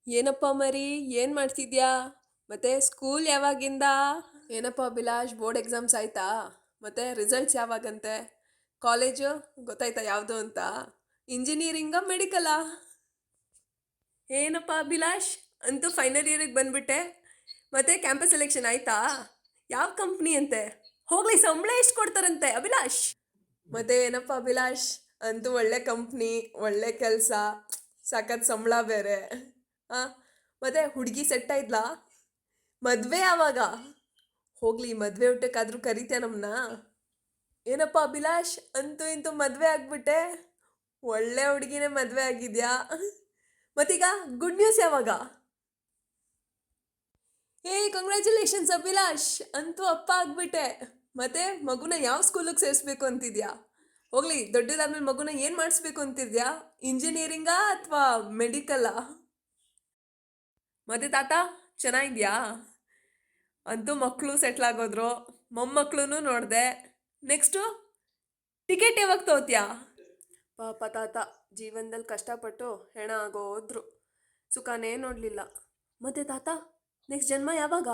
ಏನಪ್ಪ ಮರಿ ಏನು ಮಾಡ್ತಿದ್ಯಾ? ಮತ್ತೆ ಸ್ಕೂಲ್ ಯಾವಾಗಿಂದ? ಏನಪ್ಪ ಅಭಿಲಾಷ್, ಬೋರ್ಡ್ ಎಕ್ಸಾಮ್ಸ್ ಆಯ್ತಾ? ಮತ್ತೆ ರಿಸಲ್ಟ್ಸ್ ಯಾವಾಗಂತೆ? ಕಾಲೇಜು ಗೊತ್ತಾಯ್ತಾ ಯಾವುದು ಅಂತ? ಇಂಜಿನಿಯರಿಂಗಾ ಮೆಡಿಕಲಾ? ಏನಪ್ಪ ಅಭಿಲಾಷ್, ಅಂತೂ ಫೈನಲ್ ಇಯರಿಗೆ ಬಂದ್ಬಿಟ್ಟೆ. ಮತ್ತೆ ಕ್ಯಾಂಪಸ್ ಸೆಲೆಕ್ಷನ್ ಆಯ್ತಾ? ಯಾವ ಕಂಪ್ನಿ ಅಂತೆ? ಹೋಗ್ಲಿ, ಸಂಬಳ ಎಷ್ಟು ಕೊಡ್ತಾರಂತೆ ಅಭಿಲಾಷ್? ಮತ್ತೆ ಏನಪ್ಪ ಅಭಿಲಾಷ್, ಅಂತೂ ಒಳ್ಳೆ ಕಂಪ್ನಿ, ಒಳ್ಳೆ ಕೆಲಸ, ಸಖತ್ ಸಂಬಳ ಬೇರೆ. ಆ ಮತ್ತೆ ಹುಡುಗಿ ಸೆಟ್ ಆಯ್ದ್ಲಾ? ಮದ್ವೆ ಯಾವಾಗ? ಹೋಗ್ಲಿ, ಮದ್ವೆ ಊಟಕ್ಕಾದ್ರೂ ಕರಿತೀಯ ನಮ್ಮನ್ನ? ಏನಪ್ಪ ಅಭಿಲಾಷ್, ಅಂತೂ ಇಂತೂ ಮದ್ವೆ ಆಗ್ಬಿಟ್ಟೆ. ಒಳ್ಳೆ ಹುಡುಗಿನೇ ಮದ್ವೆ ಆಗಿದ್ಯಾ. ಮತ್ತೀಗ ಗುಡ್ ನ್ಯೂಸ್ ಯಾವಾಗ? ಕಂಗ್ರ್ಯಾಚುಲೇಷನ್ಸ್ ಅಭಿಲಾಷ್, ಅಂತೂ ಅಪ್ಪ ಆಗ್ಬಿಟ್ಟೆ. ಮತ್ತೆ ಮಗುನ ಯಾವ ಸ್ಕೂಲಿಗೆ ಸೇರಿಸ್ಬೇಕು ಅಂತಿದ್ಯಾ? ಹೋಗ್ಲಿ, ದೊಡ್ಡದಾದ್ಮೇಲೆ ಮಗುನ ಏನು ಮಾಡಿಸ್ಬೇಕು ಅಂತಿದ್ಯಾ? ಇಂಜಿನಿಯರಿಂಗಾ ಅಥವಾ ಮೆಡಿಕಲ್ಲಾ? ಮತ್ತೆ ತಾತ ಚೆನ್ನಾಗಿದ್ಯಾ? ಅಂತೂ ಮಕ್ಕಳು ಸೆಟ್ಲ್ ಆಗೋದ್ರು, ಮೊಮ್ಮಕ್ಕಳು ನೋಡಿದೆ. ನೆಕ್ಸ್ಟು ಟಿಕೆಟ್ ಯಾವಾಗ ತಗೋತ್ಯಾ? ಪಾಪ ತಾತ ಜೀವನದಲ್ಲಿ ಕಷ್ಟಪಟ್ಟು ಹೆಣ ಆಗೋದ್ರು, ಸುಖನೇ ನೋಡಲಿಲ್ಲ. ಮತ್ತೆ ತಾತ ನೆಕ್ಸ್ಟ್ ಜನ್ಮ ಯಾವಾಗ?